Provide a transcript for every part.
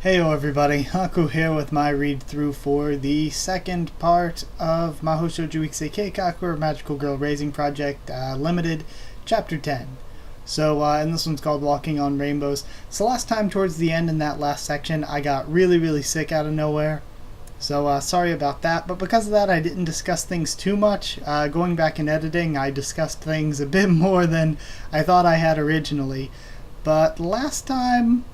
Heyo everybody, Haku here with my read-through for the second part of Mahou Shoujo Ikusei Keikaku, or Magical Girl Raising Project Limited, Chapter 10. And this one's called Walking on Rainbows. So last time towards the end in that last section, I got really sick out of nowhere. So sorry about that, but because of that I didn't discuss things too much. Going back and editing, I discussed things a bit more than I thought I had originally. But last time,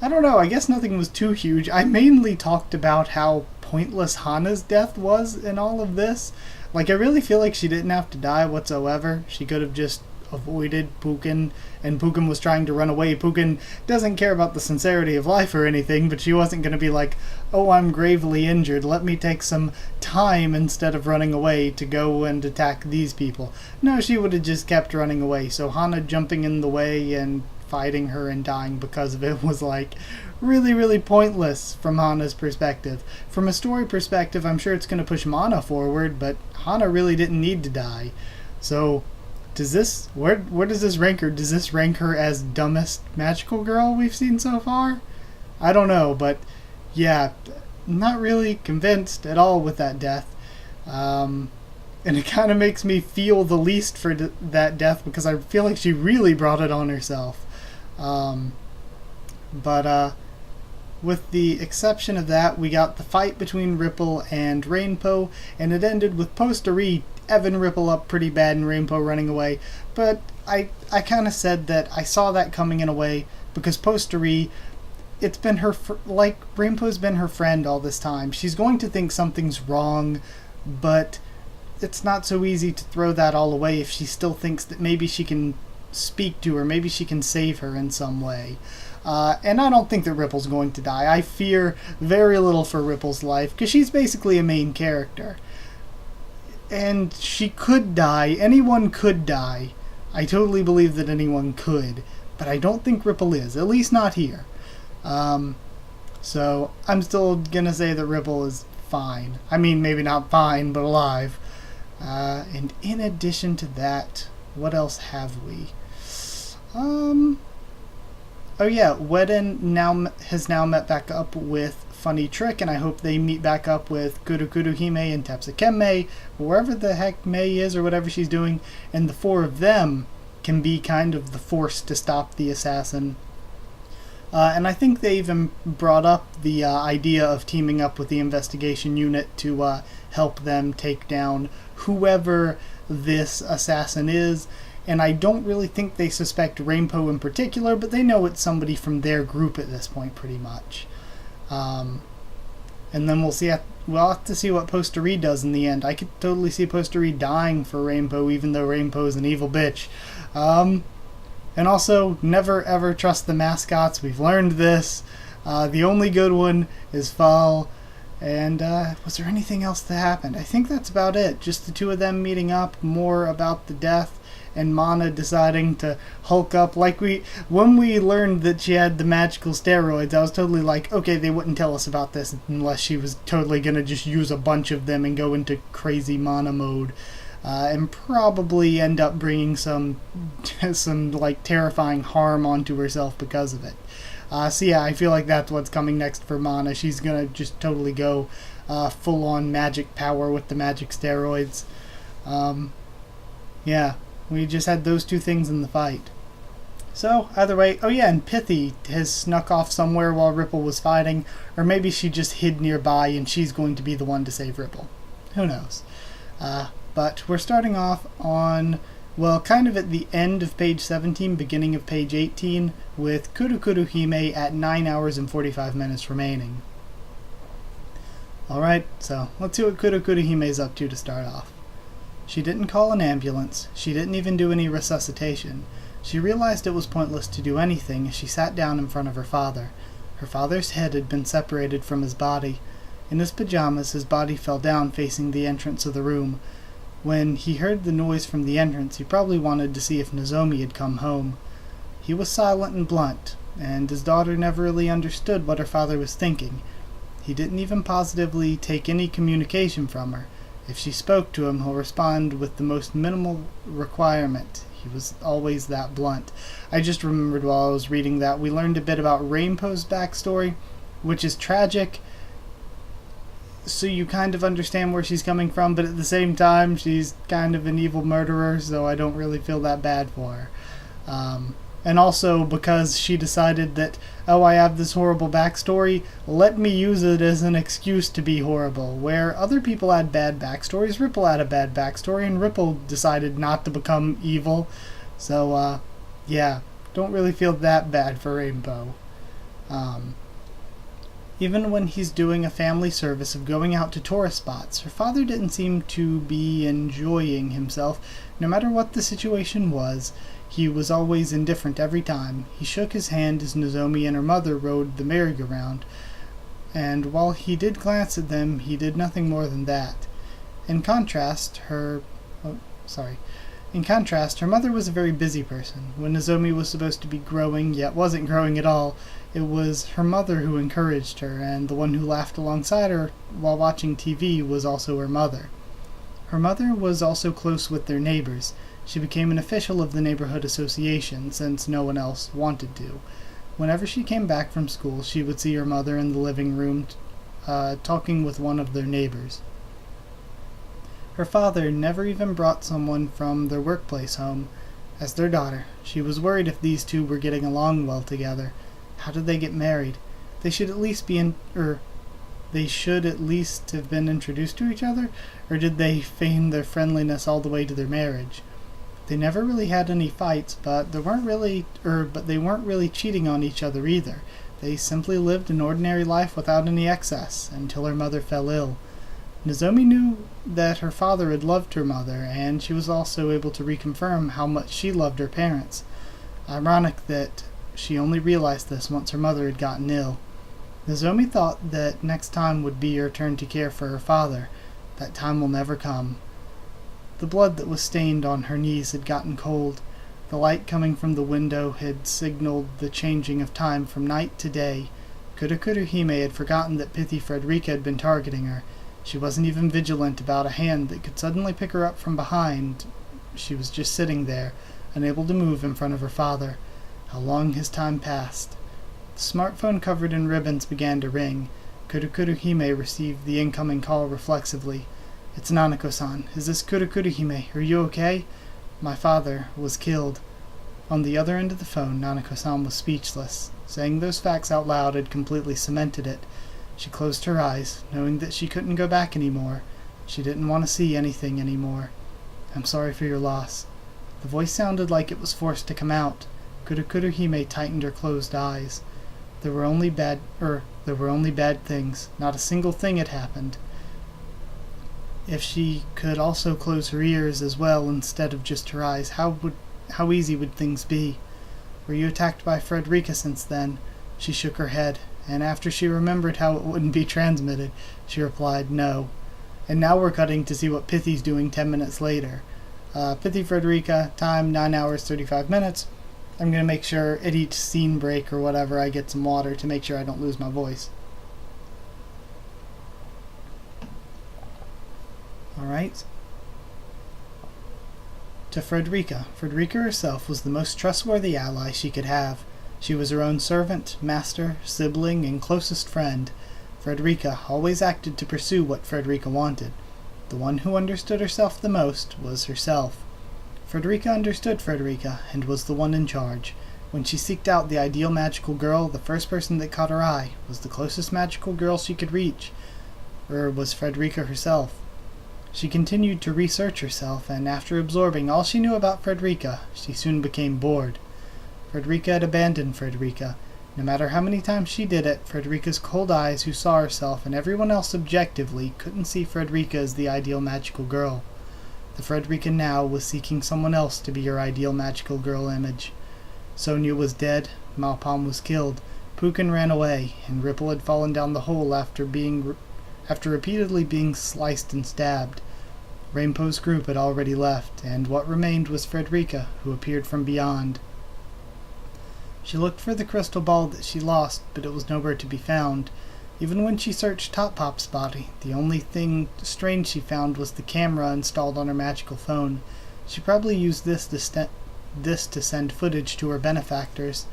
I don't know, I guess nothing was too huge. I mainly talked about how pointless Hana's death was in all of this. Like, I really feel like she didn't have to die whatsoever. She could have just avoided Pukin, and Pukin was trying to run away. Pukin doesn't care about the sincerity of life or anything, but she wasn't going to be like, oh, I'm gravely injured, let me take some time instead of running away to go and attack these people. No, she would have just kept running away. So Hana jumping in the way and fighting her and dying because of it was like really pointless from Hana's perspective. From a story perspective, I'm sure it's going to push Mana forward, but Hana really didn't need to die. So does this, where does this rank her? Does this rank her as dumbest magical girl we've seen so far? I don't know, but yeah, not really convinced at all with that death. And it kind of makes me feel the least for that death, because I feel like she really brought it on herself. With the exception of that, we got the fight between Ripple and Rainbow, and it ended with Poster-E Evan Ripple up pretty bad and Rainbow running away. But I kind of said that I saw that coming in a way, because Poster-E, it's been her, like, Rainbow's been her friend all this time. She's going to think something's wrong, but it's not so easy to throw that all away if she still thinks that maybe she can speak to her, maybe she can save her in some way. And I don't think that Ripple's going to die. I fear very little for Ripple's life, because she's basically a main character. And she could die. Anyone could die. I totally believe that anyone could. But I don't think Ripple is. At least not here. So I'm still gonna say that Ripple is fine. I mean, maybe not fine, but alive. And in addition to that, what else have we? Oh yeah, Weden has now met back up with Funny Trick, and I hope they meet back up with Kuru Hime and Tapsukeme, wherever the heck Mei is or whatever she's doing, and the four of them can be kind of the force to stop the assassin. And I think they even brought up the idea of teaming up with the investigation unit to help them take down whoever this assassin is. And I don't really think they suspect Rainbow in particular, but they know it's somebody from their group at this point, pretty much. And then we'll have to see what Poster-E does in the end. I could totally see Poster-E dying for Rainbow, even though Rainbow's an evil bitch. And also, never ever trust the mascots. We've learned this. The only good one is Fall. And was there anything else that happened? I think that's about it. Just the two of them meeting up, more about the death, and Mana deciding to hulk up. Like, when we learned that she had the magical steroids, I was totally like, okay, they wouldn't tell us about this unless she was totally gonna just use a bunch of them and go into crazy Mana mode. And probably end up bringing some like terrifying harm onto herself because of it. So yeah, I feel like that's what's coming next for Mana. She's gonna just totally go full on magic power with the magic steroids. Yeah, we just had those two things in the fight. So either way, oh yeah, and Pithy has snuck off somewhere while Ripple was fighting, or maybe she just hid nearby and she's going to be the one to save Ripple. Who knows? But we're starting off on, well, kind of at the end of page 17, beginning of page 18, with Kuru Hime at 9 hours and 45 minutes remaining. Alright, so let's see what Kuru Hime's up to start off. She didn't call an ambulance. She didn't even do any resuscitation. She realized it was pointless to do anything as she sat down in front of her father. Her father's head had been separated from his body. In his pajamas, his body fell down facing the entrance of the room. When he heard the noise from the entrance, he probably wanted to see if Nozomi had come home. He was silent and blunt, and his daughter never really understood what her father was thinking. He didn't even positively take any communication from her. If she spoke to him, he'll respond with the most minimal requirement. He was always that blunt. I just remembered while I was reading that we learned a bit about Rainbow's backstory. which is tragic. So you kind of understand where she's coming from, but at the same time, she's kind of an evil murderer, so I don't really feel that bad for her. And also because she decided that, oh, I have this horrible backstory, let me use it as an excuse to be horrible. Where other people had bad backstories, Ripple had a bad backstory, and Ripple decided not to become evil. So, yeah, don't really feel that bad for Rainbow. Even when he's doing a family service of going out to tourist spots, her father didn't seem to be enjoying himself. No matter what the situation was, he was always indifferent every time. He shook his hand as Nozomi and her mother rode the merry-go-round, and while he did glance at them, he did nothing more than that. In contrast, her mother was a very busy person. When Nozomi was supposed to be growing, yet wasn't growing at all, it was her mother who encouraged her, and the one who laughed alongside her while watching TV was also her mother. Her mother was also close with their neighbors. She became an official of the neighborhood association, since no one else wanted to. Whenever she came back from school, she would see her mother in the living room, talking with one of their neighbors. Her father never even brought someone from their workplace home as their daughter. She was worried if these two were getting along well together. How did they get married? They should at least have been introduced to each other, or did they feign their friendliness all the way to their marriage? They never really had any fights, but they weren't really cheating on each other either. They simply lived an ordinary life without any excess, until her mother fell ill. Nozomi knew that her father had loved her mother, and she was also able to reconfirm how much she loved her parents. Ironic that she only realized this once her mother had gotten ill. Nozomi thought that next time would be her turn to care for her father. That time will never come. The blood that was stained on her knees had gotten cold. The light coming from the window had signaled the changing of time from night to day. Kurukuru Hime had forgotten that Pithy Frederica had been targeting her. She wasn't even vigilant about a hand that could suddenly pick her up from behind. She was just sitting there, unable to move in front of her father. How long his time passed. The smartphone covered in ribbons began to ring. Kurukuru Hime received the incoming call reflexively. "It's Nanako-san. Is this Kurukuru Hime? Are you okay? My father was killed." On the other end of the phone, Nanako-san was speechless. Saying those facts out loud had completely cemented it. She closed her eyes, knowing that she couldn't go back anymore. She didn't want to see anything anymore. "I'm sorry for your loss." The voice sounded like it was forced to come out. Kurukuru Hime tightened her closed eyes. There were only bad things. Not a single thing had happened. If she could also close her ears as well instead of just her eyes, how easy would things be? "Were you attacked by Frederica since then?" She shook her head, and after she remembered how it wouldn't be transmitted, she replied, "No." And now we're cutting to see what Pithy's doing 10 minutes later. Pithy Frederica, time 9 hours 35 minutes. I'm going to make sure at each scene break or whatever I get some water to make sure I don't lose my voice. Alright. To Frederica. Frederica herself was the most trustworthy ally she could have. She was her own servant, master, sibling, and closest friend. Frederica always acted to pursue what Frederica wanted. The one who understood herself the most was herself. Frederica understood Frederica, and was the one in charge. When she seeked out the ideal magical girl, the first person that caught her eye was the closest magical girl she could reach, or was Frederica herself. She continued to research herself, and after absorbing all she knew about Frederica, she soon became bored. Frederica had abandoned Frederica. No matter how many times she did it, Frederica's cold eyes who saw herself and everyone else objectively couldn't see Frederica as the ideal magical girl. The Frederica now was seeking someone else to be her ideal magical girl image. Sonia was dead, Malpom was killed, Pukin ran away, and Ripple had fallen down the hole after repeatedly being sliced and stabbed. Rainbow's group had already left, and what remained was Frederica, who appeared from beyond. She looked for the crystal ball that she lost, but it was nowhere to be found. Even when she searched Top Pop's body, the only thing strange she found was the camera installed on her magical phone. She probably used this to send footage to her benefactors.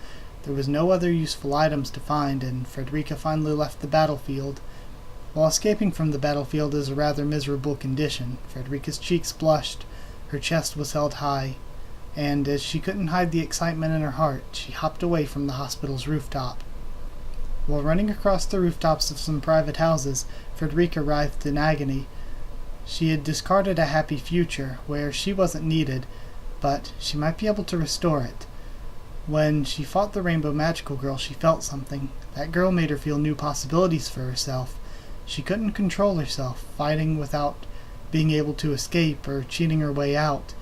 There was no other useful items to find, and Frederica finally left the battlefield. While escaping from the battlefield is a rather miserable condition. Frederica's cheeks blushed, her chest was held high, and as she couldn't hide the excitement in her heart, she hopped away from the hospital's rooftop. While running across the rooftops of some private houses, Frederica writhed in agony. She had discarded a happy future, where she wasn't needed, but she might be able to restore it. When she fought the Rainbow Magical Girl, she felt something. That girl made her feel new possibilities for herself. She couldn't control herself, fighting without being able to escape or cheating her way out.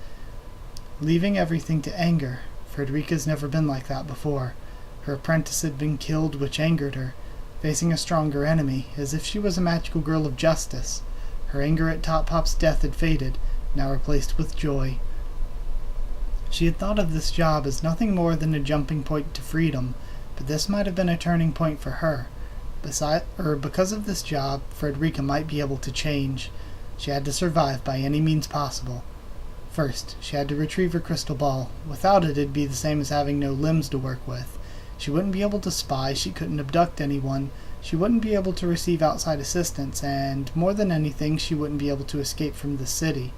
Leaving everything to anger. Frederica's never been like that before. Her apprentice had been killed, which angered her, facing a stronger enemy, as if she was a magical girl of justice. Her anger at Top Pop's death had faded, now replaced with joy. She had thought of this job as nothing more than a jumping point to freedom, but this might have been a turning point for her. Because of this job, Frederica might be able to change. She had to survive by any means possible. First, she had to retrieve her crystal ball. Without it, it'd be the same as having no limbs to work with. She wouldn't be able to spy, she couldn't abduct anyone, she wouldn't be able to receive outside assistance, and more than anything, she wouldn't be able to escape from the city.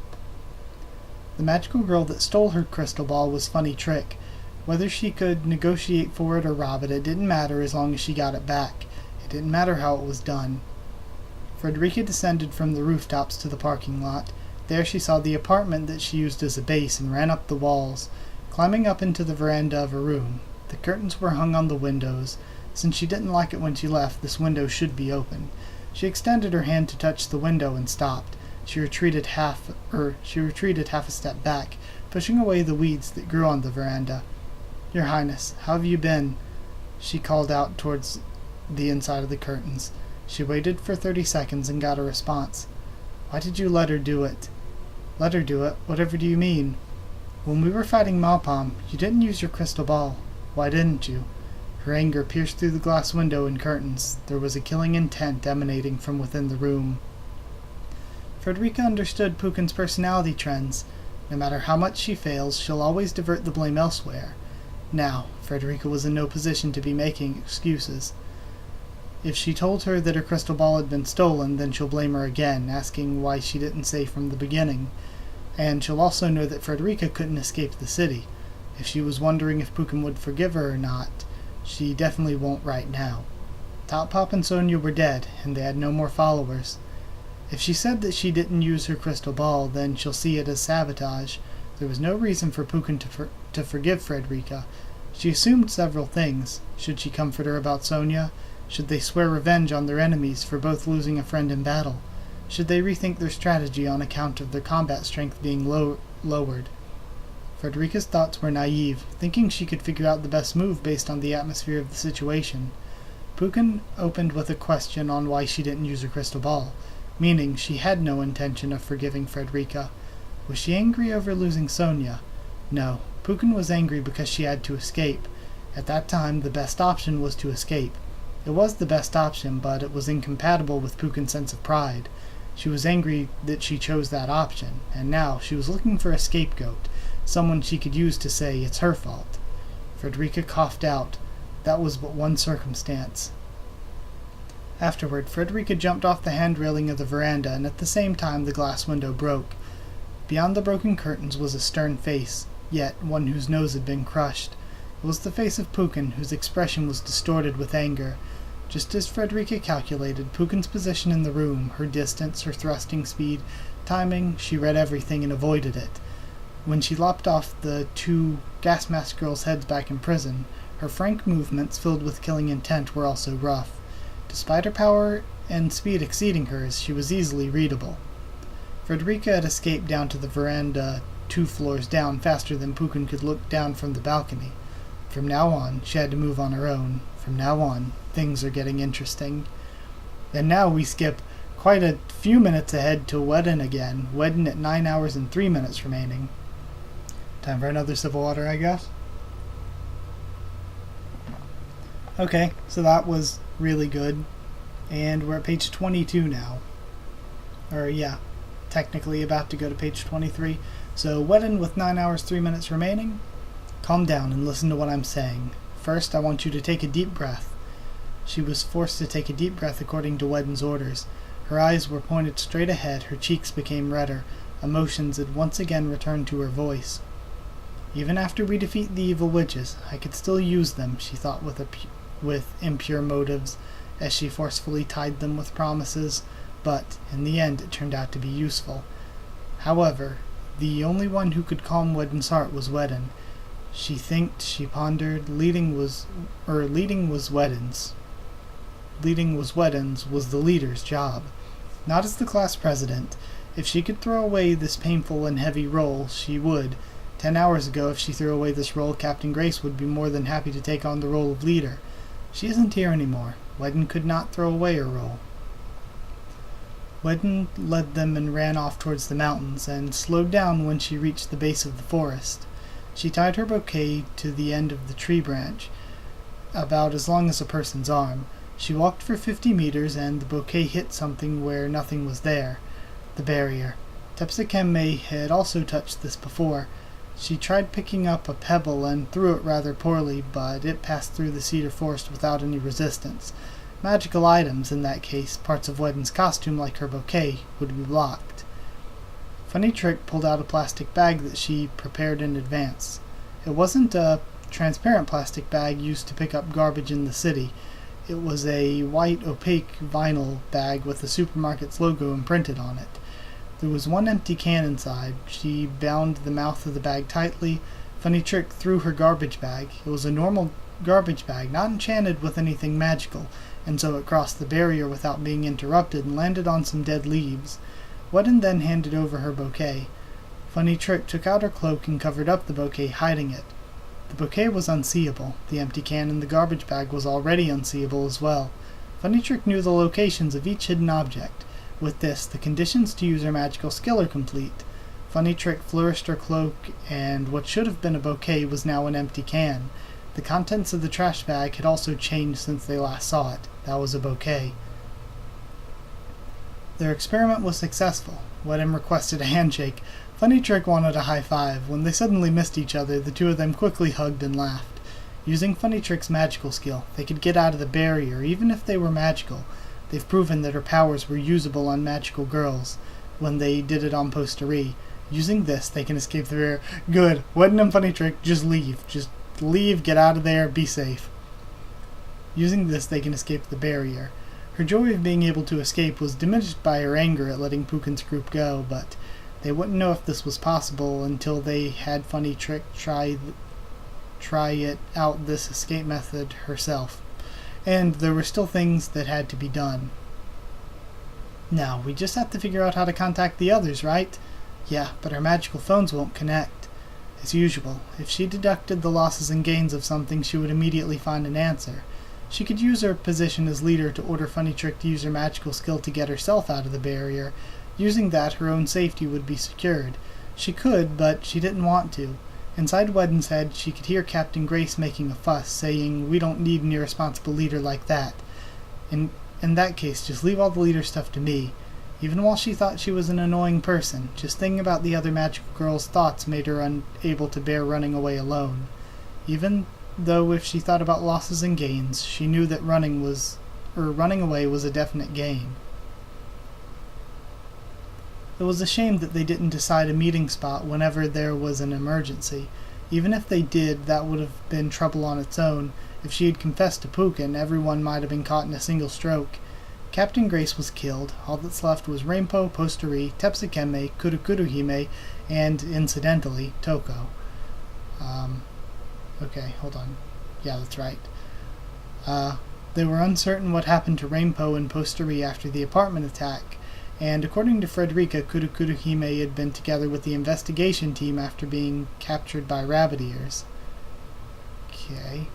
The magical girl that stole her crystal ball was Funny Trick. Whether she could negotiate for it or rob it, it didn't matter as long as she got it back. It didn't matter how it was done. Frederica descended from the rooftops to the parking lot. There she saw the apartment that she used as a base and ran up the walls, climbing up into the veranda of her room. The curtains were hung on the windows. Since she didn't like it when she left, this window should be open. She extended her hand to touch the window and stopped. She retreated half a step back, pushing away the weeds that grew on the veranda. "Your Highness, how have you been?" she called out towards the inside of the curtains. She waited for 30 seconds and got a response. "Why did you let her do it?" "Let her do it? Whatever do you mean?" "When we were fighting Malpom, you didn't use your crystal ball. Why didn't you?" Her anger pierced through the glass window and curtains. There was a killing intent emanating from within the room. Frederica understood Pukin's personality trends. No matter how much she fails, she'll always divert the blame elsewhere. Now, Frederica was in no position to be making excuses. If she told her that her crystal ball had been stolen, then she'll blame her again, asking why she didn't say from the beginning. And she'll also know that Frederica couldn't escape the city. If she was wondering if Pukin would forgive her or not, she definitely won't right now. Top Pop and Sonia were dead, and they had no more followers. If she said that she didn't use her crystal ball, then she'll see it as sabotage. There was no reason for Pukin to forgive Frederica. She assumed several things. Should she comfort her about Sonia? Should they swear revenge on their enemies for both losing a friend in battle? Should they rethink their strategy on account of their combat strength being lowered? Frederica's thoughts were naive, thinking she could figure out the best move based on the atmosphere of the situation. Pukin opened with a question on why she didn't use her crystal ball, meaning she had no intention of forgiving Frederica. Was she angry over losing Sonia? No, Pukin was angry because she had to escape. At that time, the best option was to escape. It was the best option, but it was incompatible with Pukin's sense of pride. She was angry that she chose that option, and now she was looking for a scapegoat, someone she could use to say it's her fault. Frederica coughed out. That was but one circumstance. Afterward, Frederica jumped off the hand railing of the veranda, and at the same time the glass window broke. Beyond the broken curtains was a stern face, yet one whose nose had been crushed. It was the face of Pukin, whose expression was distorted with anger. Just as Frederica calculated, Pukin's position in the room, her distance, her thrusting speed, timing, she read everything and avoided it. When she lopped off the 2 gas mask girls' heads back in prison, her frank movements, filled with killing intent, were also rough. Despite her power and speed exceeding hers, she was easily readable. Frederica had escaped down to the veranda 2 floors down faster than Pukin could look down from the balcony. From now on, she had to move on her own. From now on, things are getting interesting. And now we skip quite a few minutes ahead to Wedden again. Wedden at 9 hours and 3 minutes remaining. Time for another sip of water, I guess. Okay, so that was really good. And we're at page 22 now. Or yeah, technically about to go to page 23. So Wedden with 9 hours 3 minutes remaining. Calm down and listen to what I'm saying. First, I want you to take a deep breath." She was forced to take a deep breath according to Wedden's orders. Her eyes were pointed straight ahead, her cheeks became redder. Emotions had once again returned to her voice. "Even after we defeat the evil witches, I could still use them," she thought with impure motives, as she forcefully tied them with promises, but in the end it turned out to be useful. However, the only one who could calm Wedden's heart was Wedden. She pondered, leading was Wedden's. Leading was Wedden's was the leader's job. Not as the class president. If she could throw away this painful and heavy role, she would. 10 hours ago, if she threw away this role, Captain Grace would be more than happy to take on the role of leader. She isn't here anymore. Wedden could not throw away her role. Wedden led them and ran off towards the mountains, and slowed down when she reached the base of the forest. She tied her bouquet to the end of the tree branch, about as long as a person's arm. She walked for 50 meters, and the bouquet hit something where nothing was there. The barrier. Tepsikeme had also touched this before. She tried picking up a pebble and threw it rather poorly, but it passed through the cedar forest without any resistance. Magical items, in that case, parts of Wedden's costume like her bouquet, would be blocked. Funny Trick pulled out a plastic bag that she prepared in advance. It wasn't a transparent plastic bag used to pick up garbage in the city. It was a white opaque vinyl bag with the supermarket's logo imprinted on it. There was one empty can inside. She bound the mouth of the bag tightly. Funny Trick threw her garbage bag. It was a normal garbage bag, not enchanted with anything magical, and so it crossed the barrier without being interrupted and landed on some dead leaves. Wedden then handed over her bouquet. Funny Trick took out her cloak and covered up the bouquet, hiding it. The bouquet was unseeable. The empty can in the garbage bag was already unseeable as well. Funny Trick knew the locations of each hidden object. With this, the conditions to use her magical skill are complete. Funny Trick flourished her cloak, and what should have been a bouquet was now an empty can. The contents of the trash bag had also changed since they last saw it. That was a bouquet. Their experiment was successful. Wedden requested a handshake. Funny Trick wanted a high five. When they suddenly missed each other, the two of them quickly hugged and laughed. Using Funny Trick's magical skill, they could get out of the barrier, even if they were magical. They've proven that her powers were usable on magical girls, when they did it on Posterie. Using this, they can escape the barrier. Good. Wedden and Funny Trick, just leave. Just leave, get out of there, be safe. Using this, they can escape the barrier. Her joy of being able to escape was diminished by her anger at letting Pukin's group go, but they wouldn't know if this was possible until they had Funny Trick try it out this escape method herself. And there were still things that had to be done. Now, we just have to figure out how to contact the others, right? Yeah, but our magical phones won't connect. As usual, if she deducted the losses and gains of something, she would immediately find an answer. She could use her position as leader to order Funny Trick to use her magical skill to get herself out of the barrier. Using that, her own safety would be secured. She could, but she didn't want to. Inside Wedden's head, she could hear Captain Grace making a fuss, saying, "We don't need an irresponsible leader like that. In that case, just leave all the leader stuff to me." Even while she thought she was an annoying person, just thinking about the other magical girl's thoughts made her unable to bear running away alone. Even though if she thought about losses and gains, she knew that running away was a definite gain. It was a shame that they didn't decide a meeting spot whenever there was an emergency. Even if they did, that would have been trouble on its own. If she had confessed to Pukin, everyone might have been caught in a single stroke. Captain Grace was killed. All that's left was Rainbow, Posterie, Tepsikeme, Kurukuruhime, and, incidentally, Toko. Okay, hold on. Yeah, that's right. They were uncertain what happened to Rainbow and Posterie after the apartment attack, and according to Frederica, Kurukuruhime had been together with the investigation team after being captured by rabbit ears. Okay.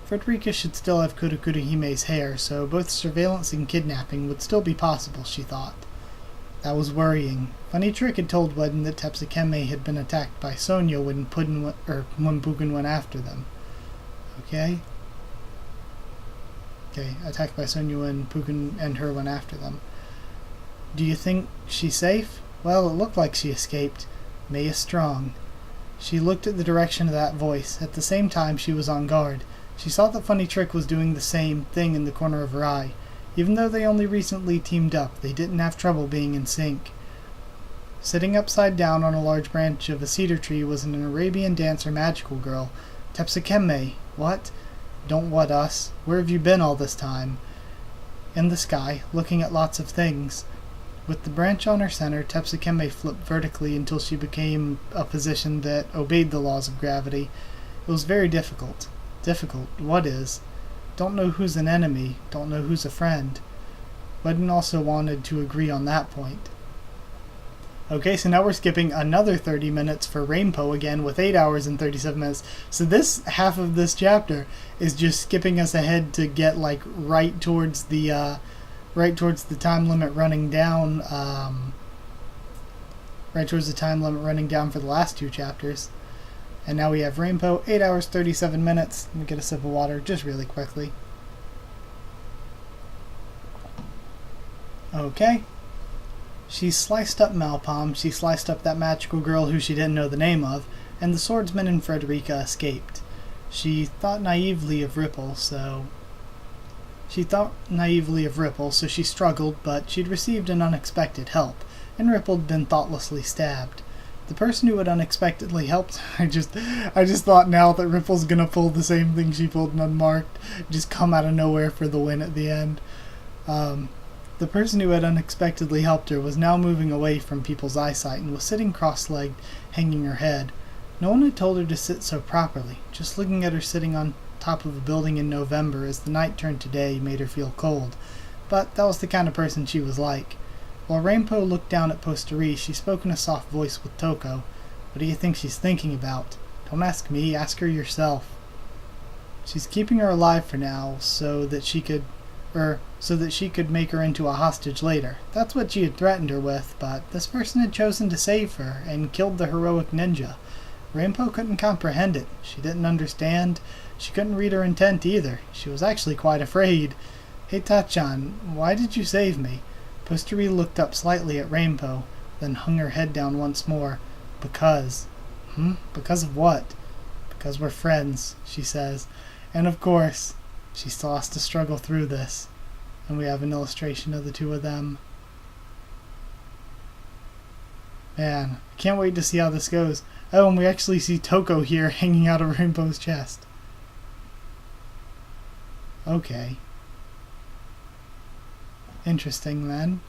Frederica should still have Kurukuruhime's hair, so both surveillance and kidnapping would still be possible, she thought. That was worrying. Funny Trick had told Wedden that Tepsikeme had been attacked by Sonia when Pukin went after them. Okay, attacked by Sonia when Pukin and her went after them. Do you think she's safe? Well, it looked like she escaped. May is strong. She looked at the direction of that voice. At the same time, she was on guard. She saw that Funny Trick was doing the same thing in the corner of her eye. Even though they only recently teamed up, they didn't have trouble being in sync. Sitting upside down on a large branch of a cedar tree was an Arabian dancer magical girl. Tepsikeme. What? Don't what us. Where have you been all this time? In the sky, looking at lots of things. With the branch on her center, Tepsikeme flipped vertically until she became a position that obeyed the laws of gravity. It was very difficult. Difficult? What is? Don't know who's an enemy, don't know who's a friend. Wedden also wanted to agree on that point. Okay, so now we're skipping another 30 minutes for Rainbow again with 8 hours and 37 minutes. So this half of this chapter is just skipping us ahead to get like right towards the time limit running down. Right towards the time limit running down for the last two chapters. And now we have Rainbow, 8 hours 37 minutes. Let me get a sip of water just really quickly. Okay. She sliced up Malpalm, she sliced up that magical girl who she didn't know the name of, and the swordsman and Frederica escaped. She thought naively of Ripple, so she struggled, but she'd received an unexpected help, and Ripple had been thoughtlessly stabbed. The person who had unexpectedly helped, I just thought now that Ripple's gonna pull the same thing she pulled in Unmarked, just come out of nowhere for the win at the end. The person who had unexpectedly helped her was now moving away from people's eyesight and was sitting cross-legged, hanging her head. No one had told her to sit so properly. Just looking at her sitting on top of a building in November as the night turned to day made her feel cold. But that was the kind of person she was like. While Rainbow looked down at Posteri, she spoke in a soft voice with Toko. What do you think she's thinking about? Don't ask me, ask her yourself. She's keeping her alive for now, so that she could make her into a hostage later. That's what she had threatened her with, but this person had chosen to save her and killed the heroic ninja. Rainbow couldn't comprehend it. She didn't understand. She couldn't read her intent either. She was actually quite afraid. Hey Tachan, why did you save me? Posteri looked up slightly at Rainbow, then hung her head down once more. Because. Because of what? Because we're friends, she says. And of course, she still has to struggle through this. And we have an illustration of the two of them. Man, I can't wait to see how this goes. Oh, and we actually see Toko here hanging out of Rainbow's chest. Okay. Interesting, then.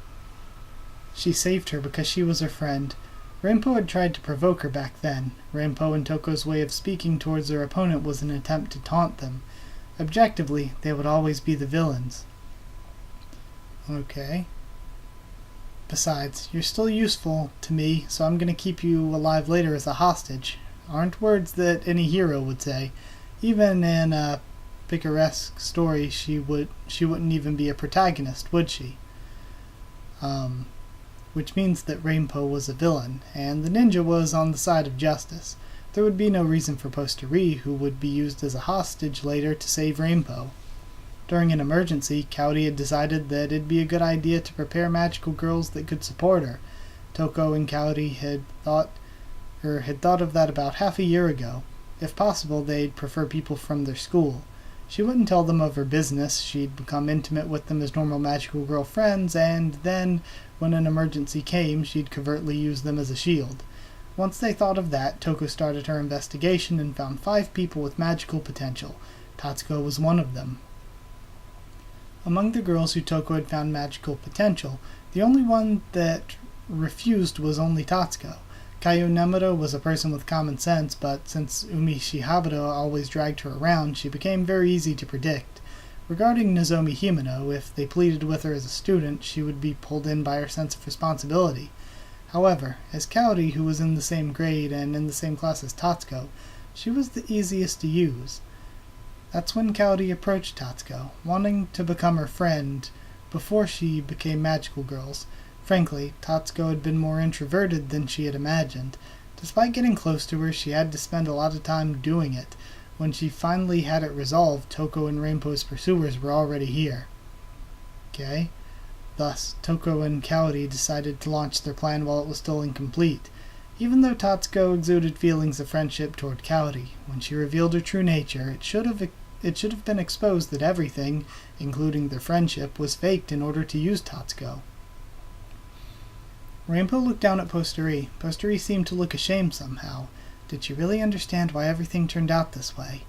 She saved her because she was her friend. Rainbow had tried to provoke her back then. Rainbow and Toko's way of speaking towards their opponent was an attempt to taunt them. Objectively, they would always be the villains. Okay. Besides, you're still useful to me, so I'm going to keep you alive later as a hostage. Aren't words that any hero would say. Even in a picaresque story, she wouldn't even be a protagonist, would she? Which means that Rainbow was a villain, and the ninja was on the side of justice. There would be no reason for Posteri, who would be used as a hostage later, to save Rainbow. During an emergency, Cowdy had decided that it'd be a good idea to prepare magical girls that could support her. Toko and Cowdy had thought of that about half a year ago. If possible, they'd prefer people from their school. She wouldn't tell them of her business. She'd become intimate with them as normal magical girl friends, and then, when an emergency came, she'd covertly use them as a shield. Once they thought of that, Toko started her investigation and found 5 people with magical potential. Tatsuko was one of them. Among the girls who Toko had found magical potential, the only one that refused was only Tatsuko. Kaio Nemuro was a person with common sense, but since Umi Shihabara always dragged her around, she became very easy to predict. Regarding Nozomi Himeno, if they pleaded with her as a student, she would be pulled in by her sense of responsibility. However, as Cowdy, who was in the same grade and in the same class as Tatsuko, she was the easiest to use. That's when Cowdy approached Tatsuko, wanting to become her friend before she became magical girls. Frankly, Tatsuko had been more introverted than she had imagined. Despite getting close to her, she had to spend a lot of time doing it. When she finally had it resolved, Toko and Rainbow's pursuers were already here. Okay. Thus, Toko and Cowdy decided to launch their plan while it was still incomplete. Even though Tatsuko exuded feelings of friendship toward Kaori, when she revealed her true nature, it should have been exposed that everything, including their friendship, was faked in order to use Tatsuko. Rainbow looked down at Posteri. Posteri seemed to look ashamed somehow. Did she really understand why everything turned out this way?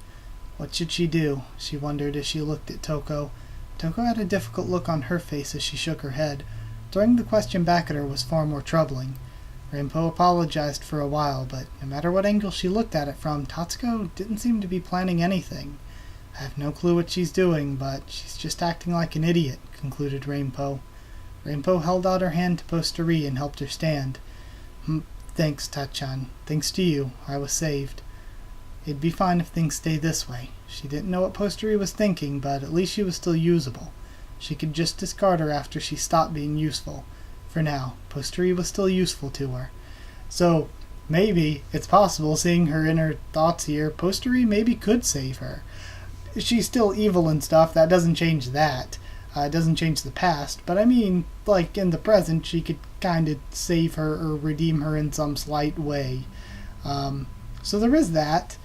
What should she do? She wondered as she looked at Toko. Toko had a difficult look on her face as she shook her head. Throwing the question back at her was far more troubling. Rainbow apologized for a while, but no matter what angle she looked at it from, Tatsuko didn't seem to be planning anything. I have no clue what she's doing, but she's just acting like an idiot, concluded Rainbow. Rainbow held out her hand to Posteri and helped her stand. Thanks, Tachan. Thanks to you, I was saved. It'd be fine if things stayed this way. She didn't know what Posteri was thinking, but at least she was still usable. She could just discard her after she stopped being useful. For now, Posteri was still useful to her. So, maybe, it's possible, seeing her inner thoughts here, Posteri maybe could save her. She's still evil and stuff, that doesn't change that. It doesn't change the past, but I mean, like, in the present, she could kind of save her or redeem her in some slight way. So there is that.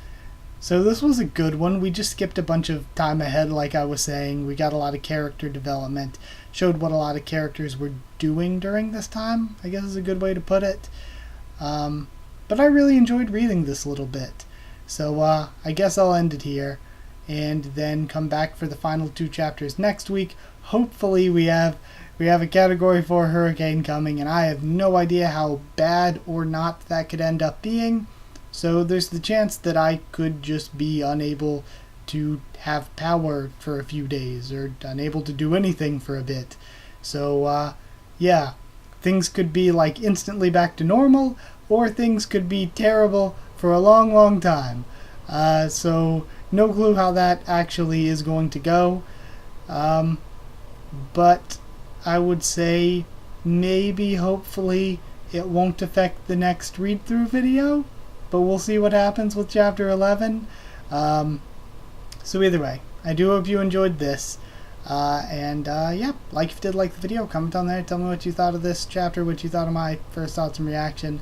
So this was a good one. We just skipped a bunch of time ahead, like I was saying. We got a lot of character development, showed what a lot of characters were doing during this time, I guess is a good way to put it. But I really enjoyed reading this a little bit. So I guess I'll end it here, and then come back for the final 2 chapters next week. Hopefully we have a Category 4 hurricane coming, and I have no idea how bad or not that could end up being. So there's the chance that I could just be unable to have power for a few days, or unable to do anything for a bit. So yeah, things could be like instantly back to normal, or things could be terrible for a long, long time. So no clue how that actually is going to go. But I would say maybe, hopefully, it won't affect the next read-through video, but we'll see what happens with Chapter 11. So either way, I do hope you enjoyed this. Yeah, like if you did like the video, comment down there, tell me what you thought of this chapter, what you thought of my first thoughts and reaction.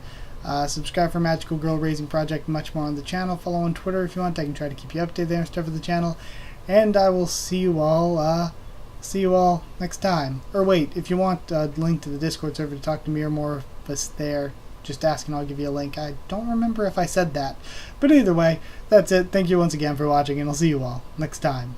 Subscribe for Magical Girl Raising Project, much more on the channel. Follow on Twitter if you want. I can try to keep you updated there and stuff for the channel. And I will see you all next time. Or wait, if you want a link to the Discord server to talk to me or more of us there, just ask and I'll give you a link. I don't remember if I said that. But either way, that's it. Thank you once again for watching, and I'll see you all next time.